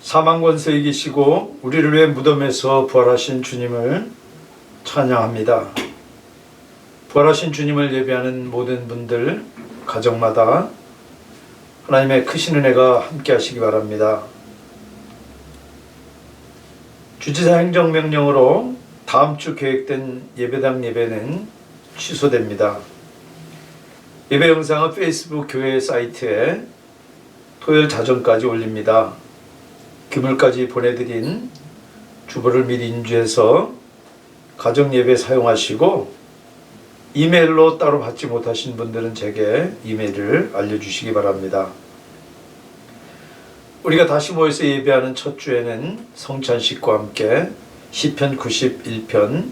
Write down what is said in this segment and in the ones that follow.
사망 권세 이기시고 우리를 위해 무덤에서 부활하신 주님을 찬양합니다. 부활하신 주님을 예배하는 모든 분들 가정마다 하나님의 크신 은혜가 함께 하시기 바랍니다. 주지사 행정명령으로 다음 주 계획된 예배당 예배는 취소됩니다. 예배 영상은 페이스북 교회 사이트에 토요일 자정까지 올립니다. 규물까지 보내드린 주보를 미리 인주해서 가정 예배 사용하시고 이메일로 따로 받지 못하신 분들은 제게 이메일을 알려주시기 바랍니다. 우리가 다시 모여서 예배하는 첫 주에는 성찬식과 함께 시편 91편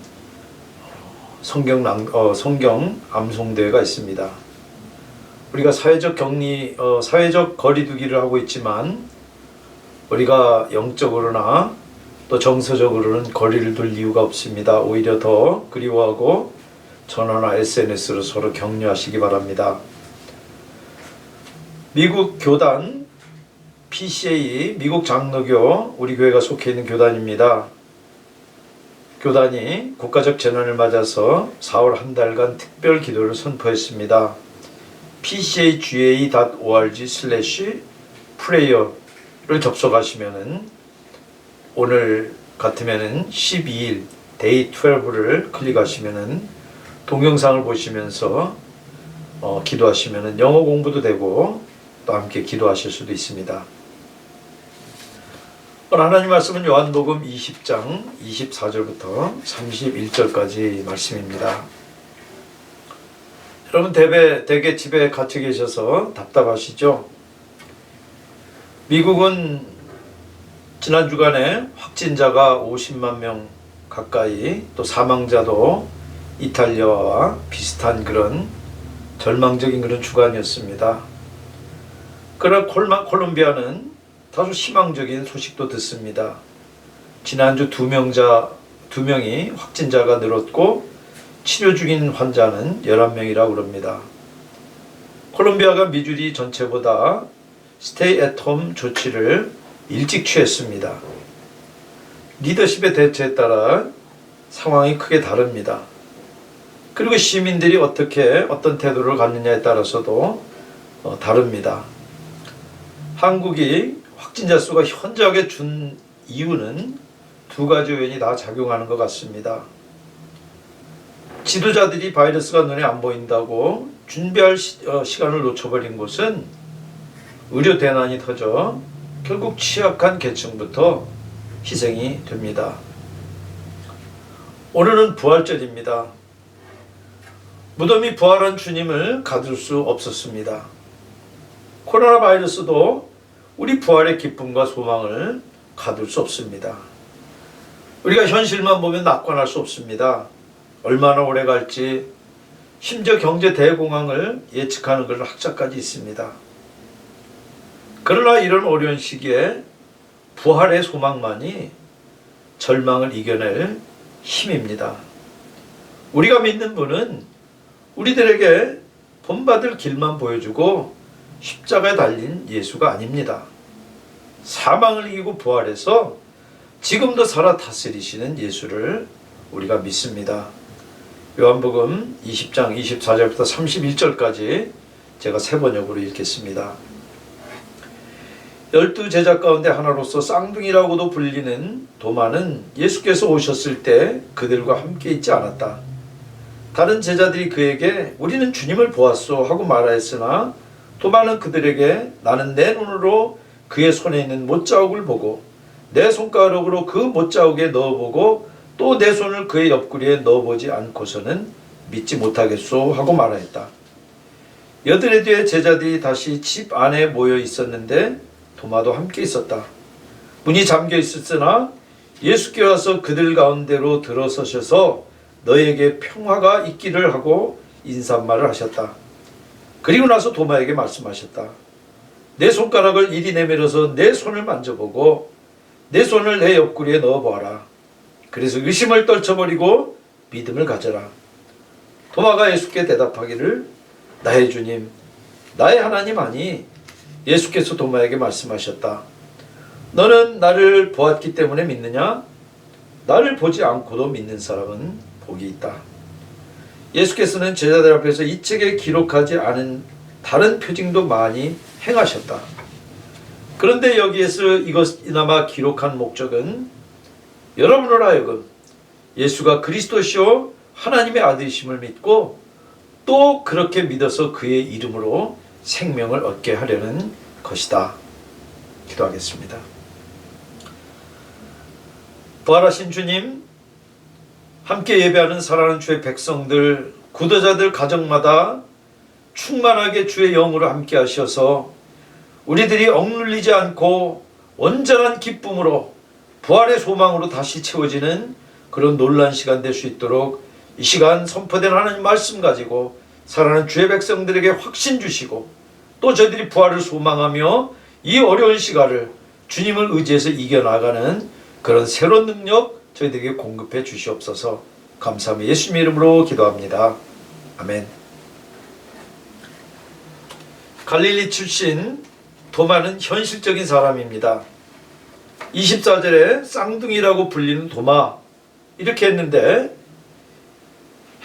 성경 암송대회가 있습니다. 우리가 사회적 거리두기를 하고 있지만 우리가 영적으로나 또 정서적으로는 거리를 둘 이유가 없습니다. 오히려 더 그리워하고 전화나 SNS로 서로 격려하시기 바랍니다. 미국 교단 PCA 미국 장로교 우리 교회가 속해 있는 교단입니다. 교단이 국가적 재난을 맞아서 4월 한 달간 특별 기도를 선포했습니다. pcga.org/prayer를 접속하시면은 오늘 같으면은 12일 데이 12를 클릭하시면은 동영상을 보시면서 기도하시면은 영어 공부도 되고 또 함께 기도하실 수도 있습니다. 오늘 하나님 말씀은 요한복음 20장 24절부터 31절까지 말씀입니다. 여러분 대개 집에 갇혀 계셔서 답답하시죠? 미국은 지난 주간에 확진자가 50만 명 가까이 또 사망자도 이탈리아와 비슷한 그런 절망적인 그런 주간이었습니다. 그러나 콜롬비아는 다소 희망적인 소식도 듣습니다. 지난주 두 명이 확진자가 늘었고 치료 중인 환자는 11명이라고 그럽니다. 콜롬비아가 미주리 전체보다 스테이 앳홈 조치를 일찍 취했습니다. 리더십의 대처에 따라 상황이 크게 다릅니다. 그리고 시민들이 어떤 태도를 갖느냐에 따라서도 다릅니다. 한국이 확진자 수가 현저하게 준 이유는 두 가지 요인이 다 작용하는 것 같습니다. 지도자들이 바이러스가 눈에 안 보인다고 준비할 시간을 놓쳐버린 곳은 의료 대난이 터져 결국 취약한 계층부터 희생이 됩니다. 오늘은 부활절입니다. 무덤이 부활한 주님을 가둘 수 없었습니다. 코로나 바이러스도 우리 부활의 기쁨과 소망을 가둘 수 없습니다. 우리가 현실만 보면 낙관할 수 없습니다. 얼마나 오래 갈지, 심지어 경제 대공황을 예측하는 그런 학자까지 있습니다. 그러나 이런 어려운 시기에 부활의 소망만이 절망을 이겨낼 힘입니다. 우리가 믿는 분은 우리들에게 본받을 길만 보여주고 십자가에 달린 예수가 아닙니다. 사망을 이기고 부활해서 지금도 살아 다스리시는 예수를 우리가 믿습니다. 요한복음 20장 24절부터 31절까지 제가 세 번역으로 읽겠습니다. 12제자 가운데 하나로서 쌍둥이라고도 불리는 도마는 예수께서 오셨을 때 그들과 함께 있지 않았다. 다른 제자들이 그에게 우리는 주님을 보았소 하고 말하였으나 도마는 그들에게 나는 내 눈으로 그의 손에 있는 못자국을 보고 내 손가락으로 그 못자국에 넣어보고 또 내 손을 그의 옆구리에 넣어보지 않고서는 믿지 못하겠소 하고 말하였다. 여드레 뒤에 제자들이 다시 집 안에 모여 있었는데 도마도 함께 있었다. 문이 잠겨 있었으나 예수께 와서 그들 가운데로 들어서셔서 너에게 평화가 있기를 하고 인사말을 하셨다. 그리고 나서 도마에게 말씀하셨다. 내 손가락을 이리 내밀어서 내 손을 만져보고 내 손을 내 옆구리에 넣어보아라. 그래서 의심을 떨쳐버리고 믿음을 가져라. 도마가 예수께 대답하기를 나의 주님, 나의 하나님 아니. 예수께서 도마에게 말씀하셨다. 너는 나를 보았기 때문에 믿느냐? 나를 보지 않고도 믿는 사람은 복이 있다. 예수께서는 제자들 앞에서 이 책에 기록하지 않은 다른 표징도 많이 행하셨다. 그런데 여기에서 이것이나마 기록한 목적은 여러분을 하여금 예수가 그리스도시요 하나님의 아들이심을 믿고 또 그렇게 믿어서 그의 이름으로 생명을 얻게 하려는 것이다. 기도하겠습니다. 부활하신 주님, 함께 예배하는 사랑하는 주의 백성들, 구도자들 가정마다 충만하게 주의 영으로 함께 하셔서 우리들이 억눌리지 않고 온전한 기쁨으로 부활의 소망으로 다시 채워지는 그런 놀라운 시간 될 수 있도록 이 시간 선포된 하나님 말씀 가지고 사랑하는 주의 백성들에게 확신 주시고 또 저희들이 부활을 소망하며 이 어려운 시간을 주님을 의지해서 이겨나가는 그런 새로운 능력 저희들에게 공급해 주시옵소서. 감사하며 예수님의 이름으로 기도합니다. 아멘. 갈릴리 출신 도마는 현실적인 사람입니다. 24절에 쌍둥이라고 불리는 도마 이렇게 했는데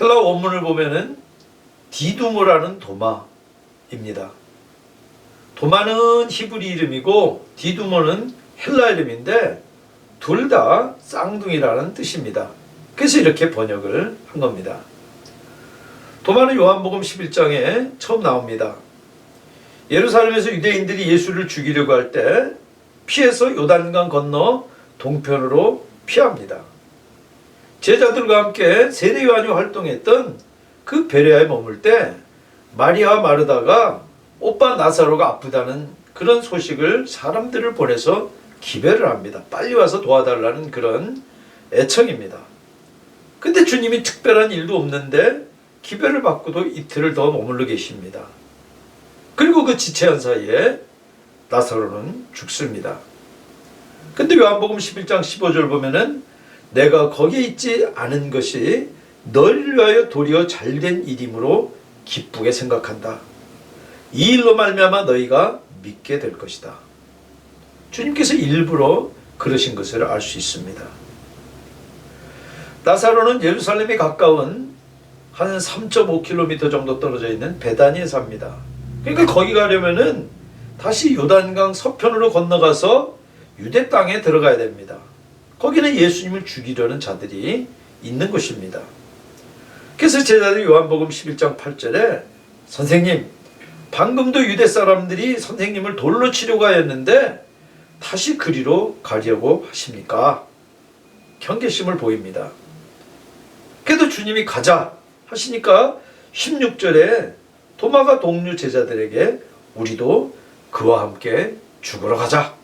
헬라 원문을 보면은 디두모라는 도마입니다. 도마는 히브리 이름이고 디두모는 헬라 이름인데 둘 다 쌍둥이라는 뜻입니다. 그래서 이렇게 번역을 한 겁니다. 도마는 요한복음 11장에 처음 나옵니다. 예루살렘에서 유대인들이 예수를 죽이려고 할 때 피해서 요단강 건너 동편으로 피합니다. 제자들과 함께 세례 요한이 활동했던 그 베레아에 머물 때 마리아와 마르다가 오빠 나사로가 아프다는 그런 소식을 사람들을 보내서 기별을 합니다. 빨리 와서 도와달라는 그런 애청입니다. 근데 주님이 특별한 일도 없는데 기별을 받고도 이틀을 더 머물러 계십니다. 그리고 그 지체한 사이에 나사로는 죽습니다. 근데 요한복음 11장 15절 보면은 내가 거기에 있지 않은 것이 너희를 위하여 도리어 잘된 일이므로 기쁘게 생각한다. 이 일로 말미암아 너희가 믿게 될 것이다. 주님께서 일부러 그러신 것을 알 수 있습니다. 나사로는 예루살렘에 가까운 한 3.5km 정도 떨어져 있는 베다니에 삽니다. 그러니까 거기 가려면은 다시 요단강 서편으로 건너가서 유대 땅에 들어가야 됩니다. 거기는 예수님을 죽이려는 자들이 있는 곳입니다. 그래서 제자들이 요한복음 11장 8절에 선생님, 방금도 유대 사람들이 선생님을 돌로 치려고 하였는데 다시 그리로 가려고 하십니까? 경계심을 보입니다. 그래도 주님이 가자 하시니까 16절에 도마가 동료 제자들에게 우리도 그와 함께 죽으러 가자.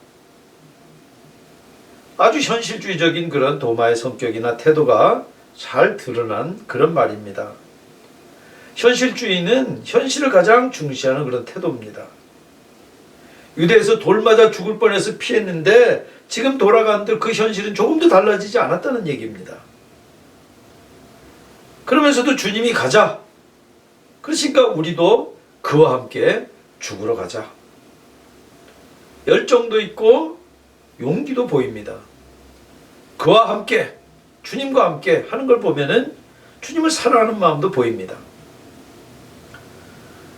아주 현실주의적인 그런 도마의 성격이나 태도가 잘 드러난 그런 말입니다. 현실주의는 현실을 가장 중시하는 그런 태도입니다. 유대에서 돌 맞아 죽을 뻔해서 피했는데 지금 돌아간들 그 현실은 조금도 달라지지 않았다는 얘기입니다. 그러면서도 주님이 가자. 그러니까 우리도 그와 함께 죽으러 가자. 열정도 있고 용기도 보입니다. 그와 함께, 주님과 함께 하는 걸 보면은 주님을 사랑하는 마음도 보입니다.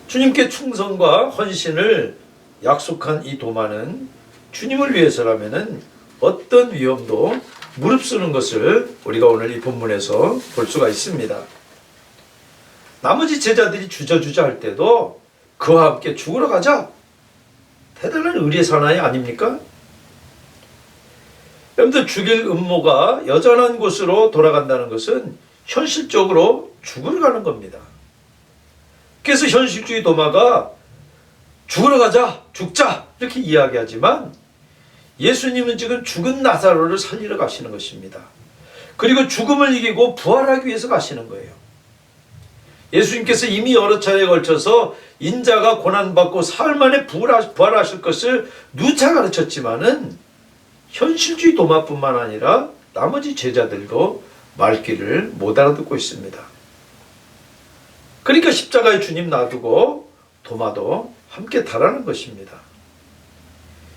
주님께 충성과 헌신을 약속한 이 도마는 주님을 위해서라면은 어떤 위험도 무릅쓰는 것을 우리가 오늘 이 본문에서 볼 수가 있습니다. 나머지 제자들이 주저주저 할 때도 그와 함께 죽으러 가자. 대단한 의리의 사나이 아닙니까? 여러분들 죽일 음모가 여전한 곳으로 돌아간다는 것은 현실적으로 죽으러 가는 겁니다. 그래서 현실주의 도마가 죽으러 가자, 죽자 이렇게 이야기하지만 예수님은 지금 죽은 나사로를 살리러 가시는 것입니다. 그리고 죽음을 이기고 부활하기 위해서 가시는 거예요. 예수님께서 이미 여러 차례에 걸쳐서 인자가 고난받고 사흘 만에 부활하실 것을 누차 가르쳤지만은 현실주의 도마뿐만 아니라 나머지 제자들도 말귀를 못 알아듣고 있습니다. 그러니까 십자가에 주님 놔두고 도마도 함께 달하는 것입니다.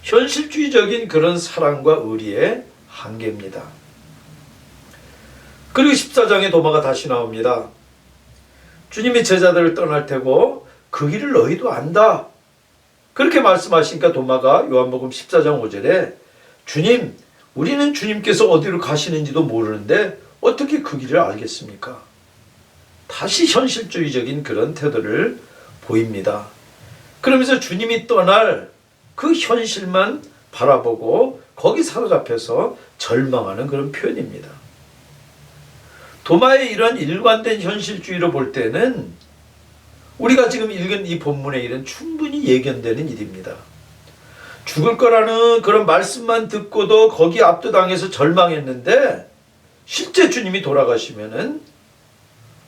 현실주의적인 그런 사랑과 의리의 한계입니다. 그리고 14장에 도마가 다시 나옵니다. 주님이 제자들을 떠날 테고 그 길을 너희도 안다. 그렇게 말씀하시니까 도마가 요한복음 14장 5절에 주님, 우리는 주님께서 어디로 가시는지도 모르는데 어떻게 그 길을 알겠습니까? 다시 현실주의적인 그런 태도를 보입니다. 그러면서 주님이 떠날 그 현실만 바라보고 거기 사로잡혀서 절망하는 그런 표현입니다. 도마의 이런 일관된 현실주의로 볼 때는 우리가 지금 읽은 이 본문의 일은 충분히 예견되는 일입니다. 죽을 거라는 그런 말씀만 듣고도 거기 압도당해서 절망했는데 실제 주님이 돌아가시면은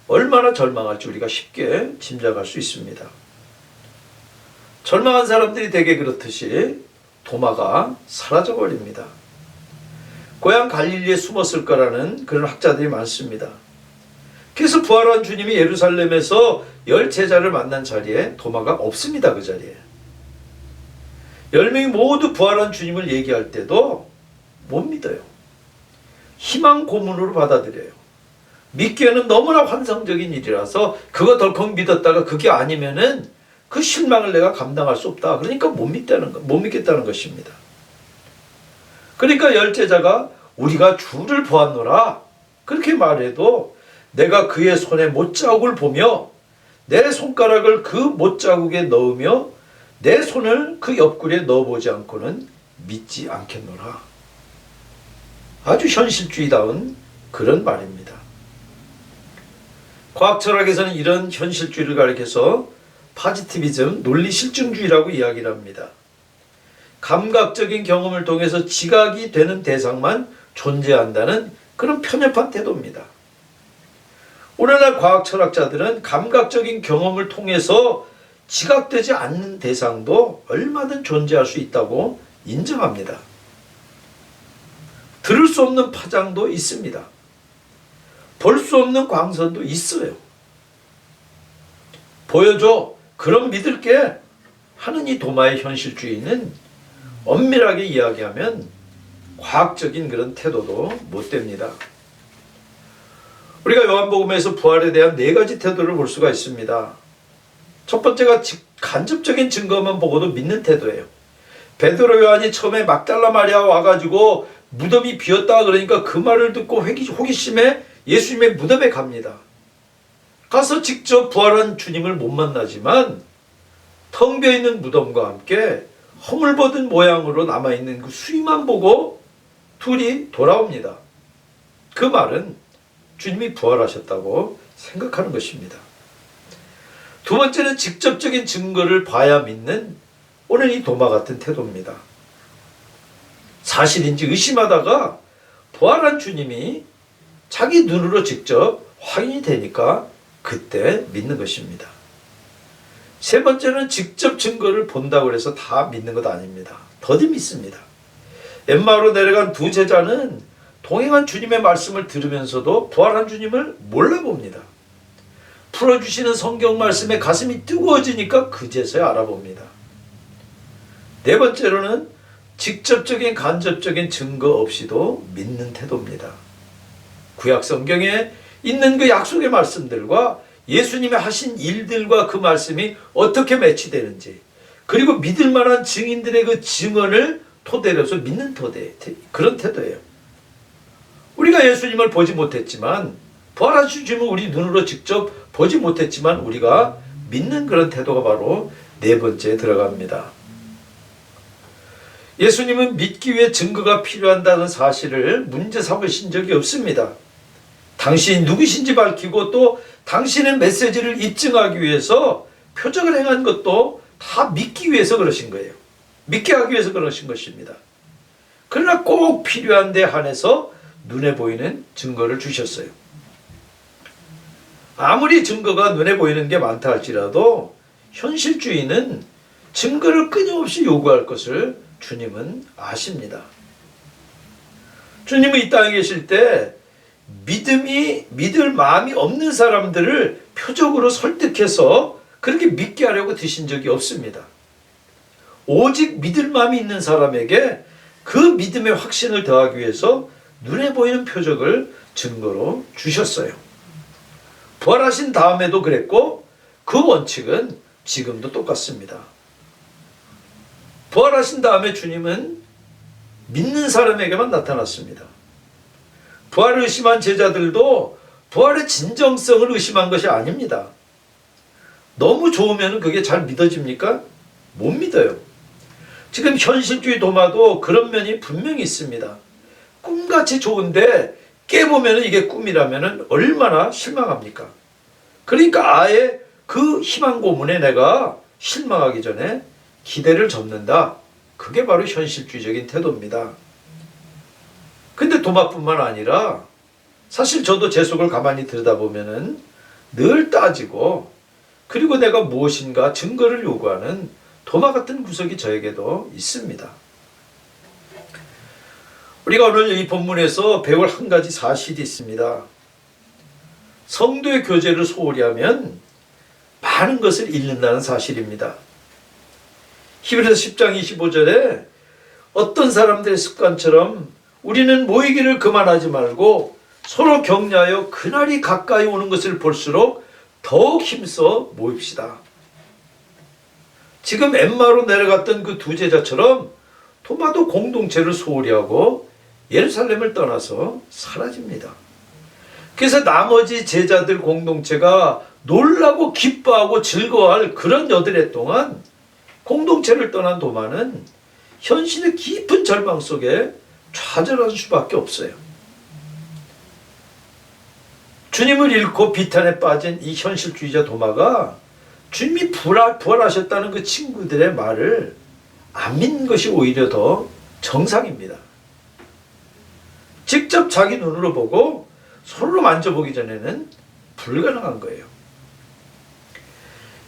얼마나 절망할지 우리가 쉽게 짐작할 수 있습니다. 절망한 사람들이 대개 그렇듯이 도마가 사라져버립니다. 고향 갈릴리에 숨었을 거라는 그런 학자들이 많습니다. 그래서 부활한 주님이 예루살렘에서 10제자를 만난 자리에 도마가 없습니다. 그 자리에. 10명이 모두 부활한 주님을 얘기할 때도 못 믿어요. 희망 고문으로 받아들여요. 믿기에는 너무나 환상적인 일이라서 그거 덜컥 믿었다가 그게 아니면은 그 실망을 내가 감당할 수 없다. 그러니까 못 믿겠다는 것입니다. 그러니까 열제자가 우리가 주를 보았노라 그렇게 말해도 내가 그의 손에 못자국을 보며 내 손가락을 그 못자국에 넣으며 내 손을 그 옆구리에 넣어보지 않고는 믿지 않겠노라. 아주 현실주의다운 그런 말입니다. 과학철학에서는 이런 현실주의를 가리켜서 파지티비즘, 논리실증주의라고 이야기를 합니다. 감각적인 경험을 통해서 지각이 되는 대상만 존재한다는 그런 편협한 태도입니다. 오늘날 과학철학자들은 감각적인 경험을 통해서 지각되지 않는 대상도 얼마든 존재할 수 있다고 인정합니다. 들을 수 없는 파장도 있습니다. 볼 수 없는 광선도 있어요. 보여줘. 그럼 믿을게. 하는 이 도마의 현실주의는 엄밀하게 이야기하면 과학적인 그런 태도도 못 됩니다. 우리가 요한복음에서 부활에 대한 4가지 태도를 볼 수가 있습니다. 첫 번째가 간접적인 증거만 보고도 믿는 태도예요. 베드로 요한이 처음에 막달라 마리아 와가지고 무덤이 비었다 그러니까 그 말을 듣고 호기심에 예수님의 무덤에 갑니다. 가서 직접 부활한 주님을 못 만나지만 텅 비어있는 무덤과 함께 허물벗은 모양으로 남아있는 그 수위만 보고 둘이 돌아옵니다. 그 말은 주님이 부활하셨다고 생각하는 것입니다. 두 번째는 직접적인 증거를 봐야 믿는 오늘 이 도마 같은 태도입니다. 사실인지 의심하다가 부활한 주님이 자기 눈으로 직접 확인이 되니까 그때 믿는 것입니다. 세 번째는 직접 증거를 본다고 해서 다 믿는 것 아닙니다. 더디 믿습니다. 엠마오로 내려간 2 제자는 동행한 주님의 말씀을 들으면서도 부활한 주님을 몰라봅니다. 풀어주시는 성경 말씀에 가슴이 뜨거워지니까 그제서야 알아봅니다. 네 번째로는 직접적인 간접적인 증거 없이도 믿는 태도입니다. 구약 성경에 있는 그 약속의 말씀들과 예수님의 하신 일들과 그 말씀이 어떻게 매치되는지 그리고 믿을 만한 증인들의 그 증언을 토대로 해서 믿는 그런 태도예요. 우리가 예수님을 보지 못했지만 부활하신 주님을 우리 눈으로 직접 보지 못했지만 우리가 믿는 그런 태도가 바로 네 번째에 들어갑니다. 예수님은 믿기 위해 증거가 필요한다는 사실을 문제 삼으신 적이 없습니다. 당신이 누구신지 밝히고 또 당신의 메시지를 입증하기 위해서 표적을 행한 것도 다 믿기 위해서 그러신 거예요. 믿게 하기 위해서 그러신 것입니다. 그러나 꼭 필요한 데 한해서 눈에 보이는 증거를 주셨어요. 아무리 증거가 눈에 보이는 게 많다 할지라도 현실주의는 증거를 끊임없이 요구할 것을 주님은 아십니다. 주님은 이 땅에 계실 때 믿을 마음이 없는 사람들을 표적으로 설득해서 그렇게 믿게 하려고 드신 적이 없습니다. 오직 믿을 마음이 있는 사람에게 그 믿음의 확신을 더하기 위해서 눈에 보이는 표적을 증거로 주셨어요. 부활하신 다음에도 그랬고 그 원칙은 지금도 똑같습니다. 부활하신 다음에 주님은 믿는 사람에게만 나타났습니다. 부활을 의심한 제자들도 부활의 진정성을 의심한 것이 아닙니다. 너무 좋으면 그게 잘 믿어집니까? 못 믿어요. 지금 현실주의 도마도 그런 면이 분명히 있습니다. 꿈같이 좋은데 깨보면 이게 꿈이라면 얼마나 실망합니까? 그러니까 아예 그 희망 고문에 내가 실망하기 전에 기대를 접는다. 그게 바로 현실주의적인 태도입니다. 근데 도마뿐만 아니라 사실 저도 제 속을 가만히 들여다보면 늘 따지고 그리고 내가 무엇인가 증거를 요구하는 도마 같은 구석이 저에게도 있습니다. 우리가 오늘 이 본문에서 배울 한 가지 사실이 있습니다. 성도의 교제를 소홀히 하면 많은 것을 잃는다는 사실입니다. 히브리서 10장 25절에 어떤 사람들의 습관처럼 우리는 모이기를 그만하지 말고 서로 격려하여 그날이 가까이 오는 것을 볼수록 더욱 힘써 모입시다. 지금 엠마로 내려갔던 그 두 제자처럼 도마도 공동체를 소홀히 하고 예루살렘을 떠나서 사라집니다. 그래서 나머지 제자들 공동체가 놀라고 기뻐하고 즐거워할 그런 여드레 동안 공동체를 떠난 도마는 현실의 깊은 절망 속에 좌절할 수밖에 없어요. 주님을 잃고 비탄에 빠진 이 현실주의자 도마가 주님이 부활하셨다는 그 친구들의 말을 안 믿는 것이 오히려 더 정상입니다. 직접 자기 눈으로 보고 손으로 만져보기 전에는 불가능한 거예요.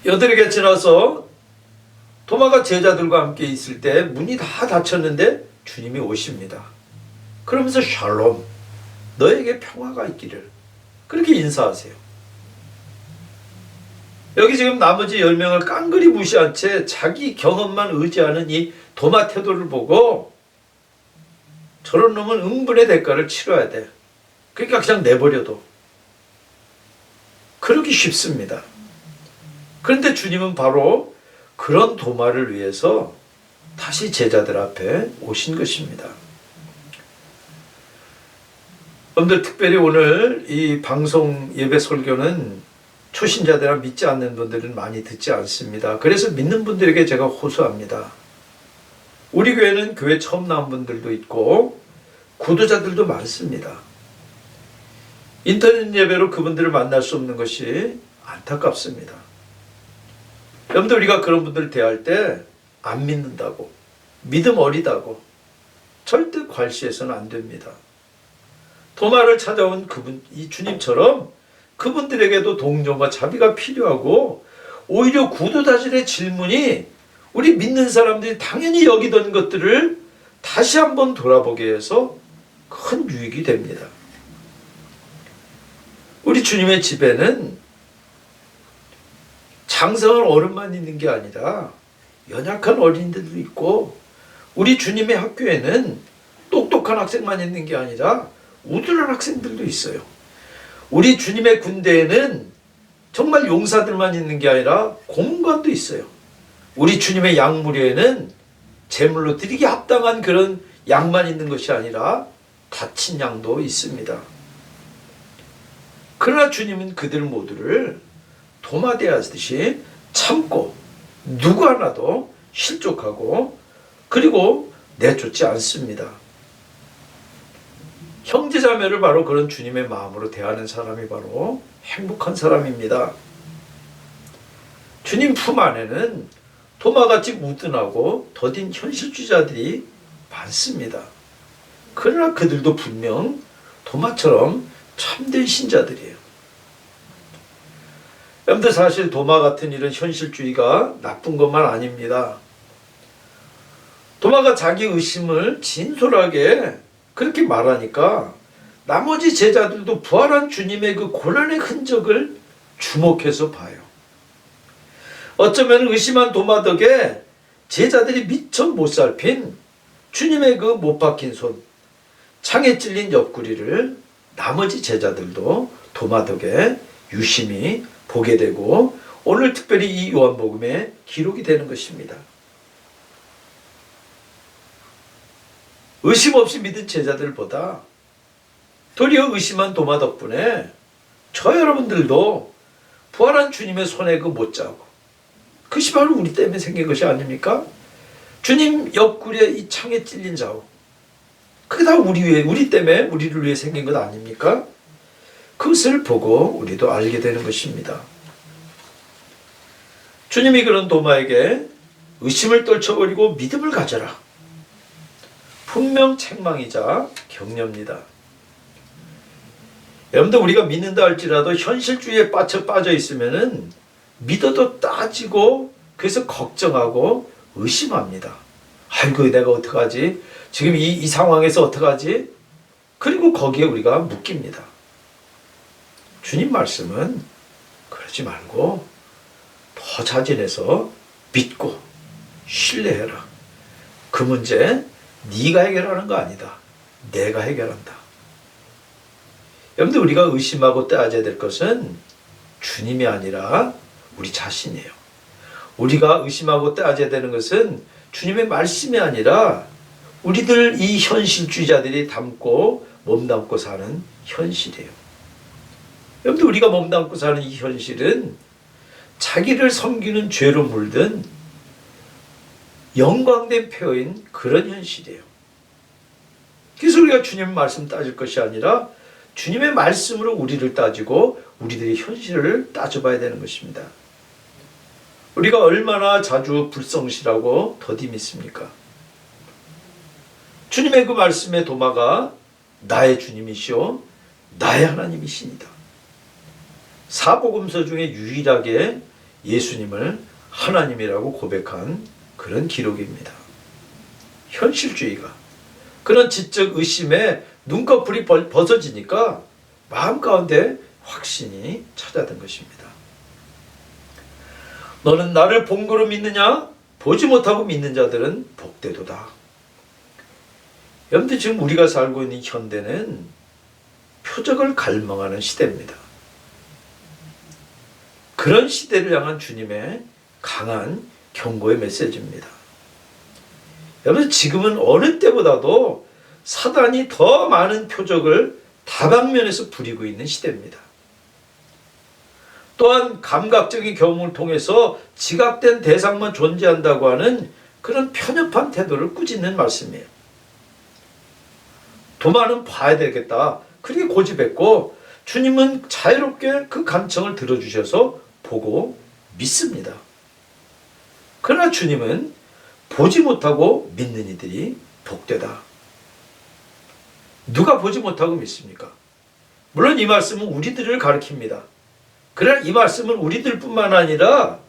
여드레가 지나서 도마가 제자들과 함께 있을 때 문이 다 닫혔는데 주님이 오십니다. 그러면서 샬롬, 너에게 평화가 있기를, 그렇게 인사하세요. 여기 지금 나머지 10명을 깡그리 무시한 채 자기 경험만 의지하는 이 도마 태도를 보고 저런 놈은 응분의 대가를 치러야 돼. 그러니까 그냥 내버려둬. 그러기 쉽습니다. 그런데 주님은 바로 그런 도마를 위해서 다시 제자들 앞에 오신 것입니다. 여러분들 특별히 오늘 이 방송 예배 설교는 초신자들이나 믿지 않는 분들은 많이 듣지 않습니다. 그래서 믿는 분들에게 제가 호소합니다. 우리 교회는 교회 처음 나온 분들도 있고 구도자들도 많습니다. 인터넷 예배로 그분들을 만날 수 없는 것이 안타깝습니다. 여러분들 우리가 그런 분들을 대할 때 안 믿는다고, 믿음 어리다고 절대 괄시해서는 안 됩니다. 도마를 찾아온 그분, 이 주님처럼 그분들에게도 동정과 자비가 필요하고 오히려 구도자들의 질문이 우리 믿는 사람들이 당연히 여기던 것들을 다시 한번 돌아보게 해서 큰 유익이 됩니다. 우리 주님의 집에는 장성한 어른만 있는 게 아니라 연약한 어린이들도 있고 우리 주님의 학교에는 똑똑한 학생만 있는 게 아니라 우둔한 학생들도 있어요. 우리 주님의 군대에는 정말 용사들만 있는 게 아니라 고문관도 있어요. 우리 주님의 양무리에는 제물로 드리기 합당한 그런 양만 있는 것이 아니라 다친 양도 있습니다. 그러나 주님은 그들 모두를 도마대하듯이 참고 누구 하나도 실족하고 그리고 내쫓지 않습니다. 형제자매를 바로 그런 주님의 마음으로 대하는 사람이 바로 행복한 사람입니다. 주님 품 안에는 도마같이 무든하고 더딘 현실주의자들이 많습니다. 그러나 그들도 분명 도마처럼 참된 신자들이에요. 여러분들 사실 도마 같은 이런 현실주의가 나쁜 것만 아닙니다. 도마가 자기 의심을 진솔하게 그렇게 말하니까 나머지 제자들도 부활한 주님의 그 고난의 흔적을 주목해서 봐요. 어쩌면 의심한 도마 덕에 제자들이 미처 못 살핀 주님의 그 못 박힌 손, 창에 찔린 옆구리를 나머지 제자들도 도마 덕에 유심히 보게 되고 오늘 특별히 이 요한복음에 기록이 되는 것입니다. 의심 없이 믿은 제자들보다 도리어 의심한 도마 덕분에 저 여러분들도 부활한 주님의 손에 그 못자국, 그것이 바로 우리 때문에 생긴 것이 아닙니까? 주님 옆구리에 이 창에 찔린 자국, 그게 다 우리 때문에, 우리를 위해 생긴 것 아닙니까? 그것을 보고 우리도 알게 되는 것입니다. 주님이 그런 도마에게 의심을 떨쳐버리고 믿음을 가져라, 분명 책망이자 격려입니다. 여러분들, 우리가 믿는다 할지라도 현실주의에 빠져 있으면은 믿어도 따지고 그래서 걱정하고 의심합니다. 아이고, 내가 어떡하지? 지금 이 상황에서 어떡하지? 그리고 거기에 우리가 묶입니다. 주님 말씀은 그러지 말고 더 자진해서 믿고 신뢰해라. 그 문제 네가 해결하는 거 아니다. 내가 해결한다. 여러분들, 우리가 의심하고 따져야 될 것은 주님이 아니라 우리 자신이에요. 우리가 의심하고 따져야 되는 것은 주님의 말씀이 아니라 우리들 이 현실주의자들이 담고 몸담고 사는 현실이에요. 여러분들, 우리가 몸담고 사는 이 현실은 자기를 섬기는 죄로 물든 영광된 폐허인 그런 현실이에요. 그래서 우리가 주님의 말씀 따질 것이 아니라 주님의 말씀으로 우리를 따지고 우리들의 현실을 따져봐야 되는 것입니다. 우리가 얼마나 자주 불성실하고 더디 믿습니까? 주님의 그 말씀의 도마가 나의 주님이시오 나의 하나님이십니다. 사복음서 중에 유일하게 예수님을 하나님이라고 고백한 그런 기록입니다. 현실주의가 그런 지적 의심에 눈꺼풀이 벗어지니까 마음 가운데 확신이 찾아든 것입니다. 너는 나를 본 거로 믿느냐? 보지 못하고 믿는 자들은 복되도다. 여러분들, 지금 우리가 살고 있는 현대는 표적을 갈망하는 시대입니다. 그런 시대를 향한 주님의 강한 경고의 메시지입니다. 여러분, 지금은 어느 때보다도 사단이 더 많은 표적을 다방면에서 부리고 있는 시대입니다. 또한 감각적인 경험을 통해서 지각된 대상만 존재한다고 하는 그런 편협한 태도를 꾸짖는 말씀이에요. 도마는 봐야 되겠다, 그렇게 고집했고 주님은 자유롭게 그 간청을 들어주셔서 보고 믿습니다. 그러나 주님은 보지 못하고 믿는 이들이 복되다. 누가 보지 못하고 믿습니까? 물론 이 말씀은 우리들을 가리킵니다. 그러나 이 말씀은 우리들뿐만 아니라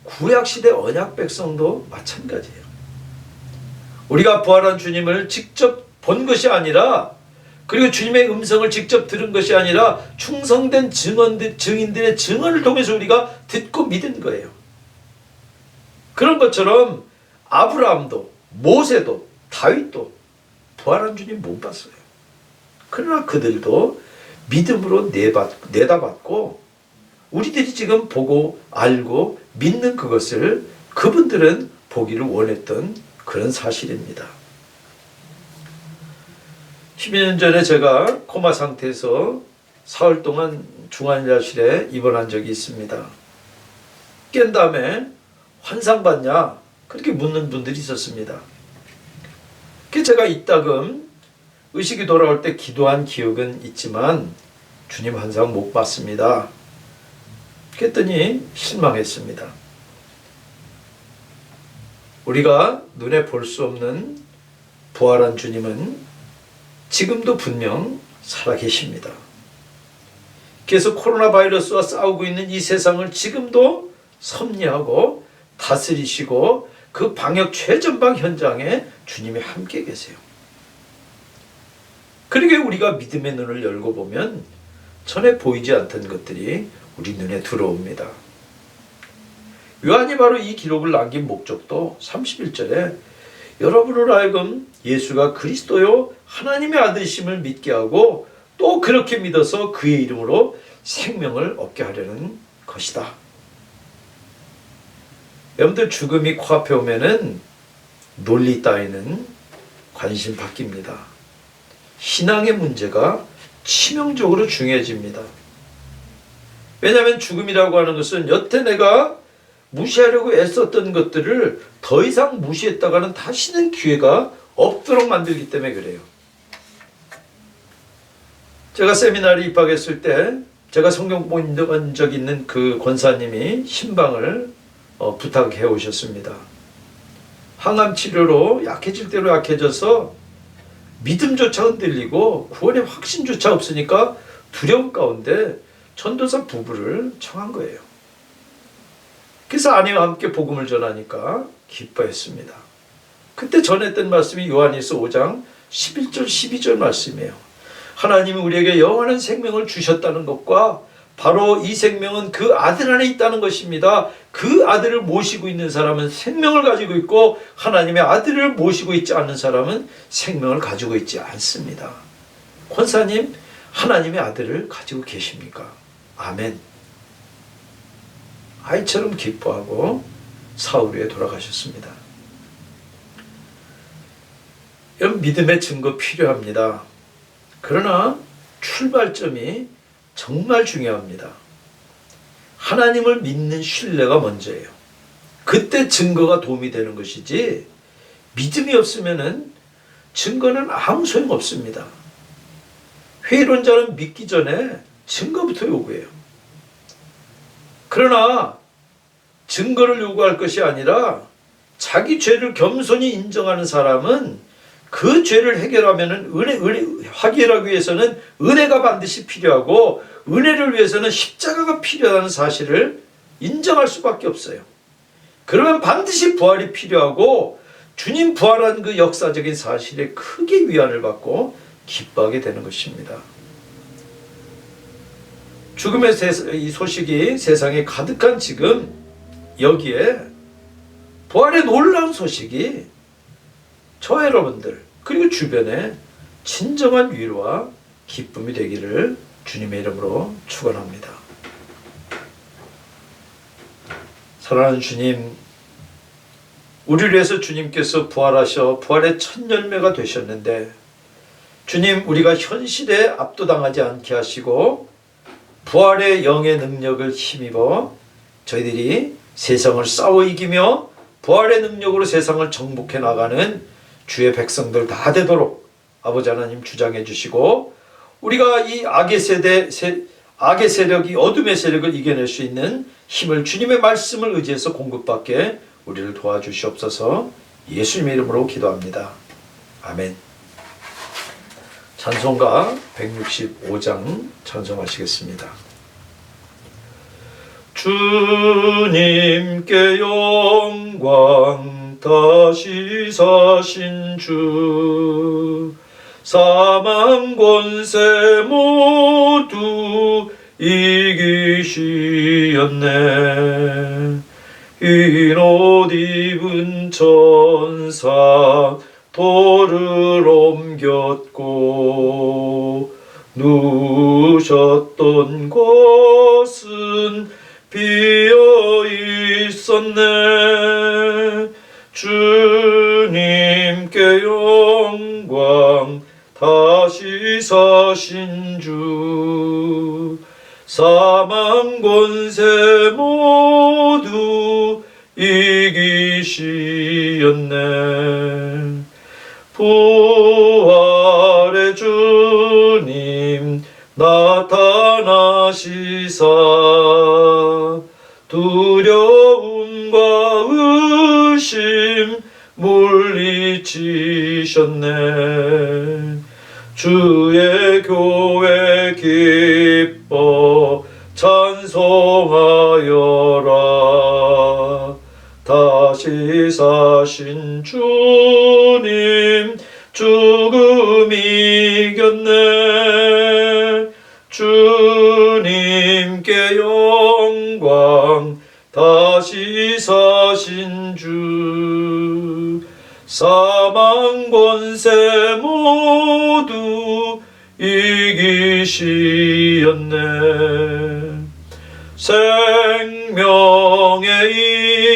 구약시대 언약 백성도 마찬가지예요. 우리가 부활한 주님을 직접 본 것이 아니라, 그리고 주님의 음성을 직접 들은 것이 아니라 충성된 증인들의 증언을 통해서 우리가 듣고 믿은 거예요. 그런 것처럼 아브라함도 모세도 다윗도 부활한 주님 못 봤어요. 그러나 그들도 믿음으로 내다봤고 우리들이 지금 보고 알고 믿는 그것을 그분들은 보기를 원했던 그런 사실입니다. 12년 전에 제가 코마 상태에서 사흘 동안 중환자실에 입원한 적이 있습니다. 깬 다음에 환상 봤냐? 그렇게 묻는 분들이 있었습니다. 그래서 제가 이따금 의식이 돌아올 때 기도한 기억은 있지만 주님 환상 못 봤습니다. 그랬더니 실망했습니다. 우리가 눈에 볼 수 없는 부활한 주님은 지금도 분명 살아계십니다. 그래서 코로나 바이러스와 싸우고 있는 이 세상을 지금도 섭리하고 다스리시고 그 방역 최전방 현장에 주님이 함께 계세요. 그러게 우리가 믿음의 눈을 열고 보면 전에 보이지 않던 것들이 우리 눈에 들어옵니다. 요한이 바로 이 기록을 남긴 목적도 31절에 여러분으로 하여금 예수가 그리스도요 하나님의 아들이심을 믿게 하고 또 그렇게 믿어서 그의 이름으로 생명을 얻게 하려는 것이다. 여러분들 죽음이 코앞에 오면은 논리 따위는 관심 바뀝니다. 신앙의 문제가 치명적으로 중요해집니다. 왜냐하면 죽음이라고 하는 것은 여태 내가 무시하려고 애썼던 것들을 더 이상 무시했다가는 다시는 기회가 없도록 만들기 때문에 그래요. 제가 세미나리 입학했을 때 제가 성경 본 적 있는 그 권사님이 신방을 부탁해 오셨습니다. 항암 치료로 약해질 대로 약해져서 믿음조차 흔들리고 구원의 확신조차 없으니까 두려움 가운데 전도사 부부를 청한 거예요. 그래서 아내와 함께 복음을 전하니까 기뻐했습니다. 그때 전했던 말씀이 요한일서 5장 11절 12절 말씀이에요. 하나님이 우리에게 영원한 생명을 주셨다는 것과 바로 이 생명은 그 아들 안에 있다는 것입니다. 그 아들을 모시고 있는 사람은 생명을 가지고 있고 하나님의 아들을 모시고 있지 않는 사람은 생명을 가지고 있지 않습니다. 권사님, 하나님의 아들을 가지고 계십니까? 아멘. 아이처럼 기뻐하고 사흘 돌아가셨습니다. 여러분, 믿음의 증거 필요합니다. 그러나 출발점이 정말 중요합니다. 하나님을 믿는 신뢰가 먼저예요. 그때 증거가 도움이 되는 것이지 믿음이 없으면 증거는 아무 소용없습니다. 회의론자는 믿기 전에 증거부터 요구해요. 그러나 증거를 요구할 것이 아니라 자기 죄를 겸손히 인정하는 사람은 그 죄를 해결하면은 해결하기 위해서는 은혜가 반드시 필요하고 은혜를 위해서는 십자가가 필요하다는 사실을 인정할 수밖에 없어요. 그러면 반드시 부활이 필요하고 주님 부활한 그 역사적인 사실에 크게 위안을 받고 기뻐하게 되는 것입니다. 죽음의 이 소식이 세상에 가득한 지금 여기에 부활의 놀라운 소식이 저 여러분들 그리고 주변에 진정한 위로와 기쁨이 되기를 주님의 이름으로 축원합니다. 사랑하는 주님, 우리를 위해서 주님께서 부활하셔 부활의 첫 열매가 되셨는데 주님, 우리가 현실에 압도당하지 않게 하시고 부활의 영의 능력을 힘입어 저희들이 세상을 싸워 이기며 부활의 능력으로 세상을 정복해 나가는 주의 백성들 다 되도록 아버지 하나님 주장해 주시고 우리가 이 악의 세력이 어둠의 세력을 이겨낼 수 있는 힘을 주님의 말씀을 의지해서 공급받게 우리를 도와주시옵소서. 예수님의 이름으로 기도합니다. 아멘. 찬송가 165장 찬송하시겠습니다. 주님께 영광 다시 사신 주 사망 권세 모두 이기시었네. 흰 옷 입은 천사 돌을 옮겼고 누우셨던 곳은 비어 있었네. 주님께 영광 다시 사신 주 사망 권세 모두 이기시었네. 부활의 주님 나타나시사 두려움과 의심 물리치셨네. 주의 교회 기뻐 찬송하여라. 다시 사신 주님 죽음 이겼네. 주님께 영광 다시 사신 주 사망 권세 모두 이기시었네. 생명의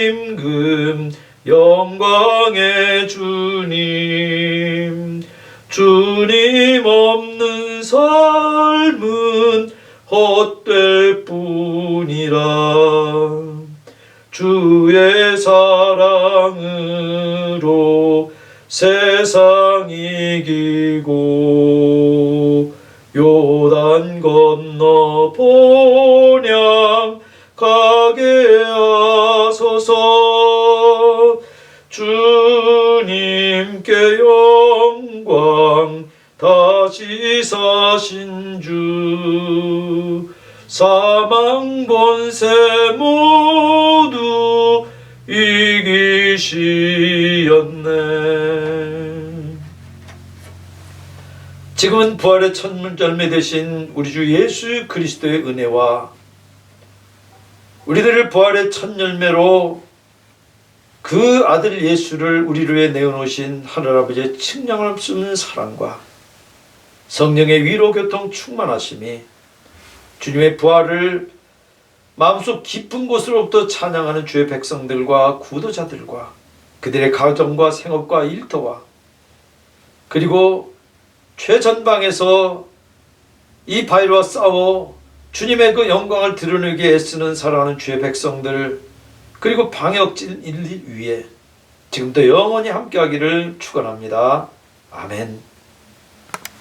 임금 영광의 주님, 주님 없는 삶은 헛될 뿐이라. 주의 사랑으로 세상 이기고 요단 건너 본향 가게 하소서. 주님께 영광 다시 사신 주 사망 권세 모두 이기시었네. 지금은 부활의 첫 열매 되신 우리 주 예수 그리스도의 은혜와 우리들을 부활의 첫 열매로 그 아들 예수를 우리를 위해 내어놓으신 하늘아버지의 측량할 수 없는 사랑과 성령의 위로 교통 충만하심이 주님의 부활을 마음속 깊은 곳으로부터 찬양하는 주의 백성들과 구도자들과 그들의 가정과 생업과 일터와 그리고 최전방에서 이 바위와 싸워 주님의 그 영광을 드러내기 애쓰는 사랑하는 주의 백성들 그리고 방역진 인리 위에 지금도 영원히 함께하기를 축원합니다. 아멘.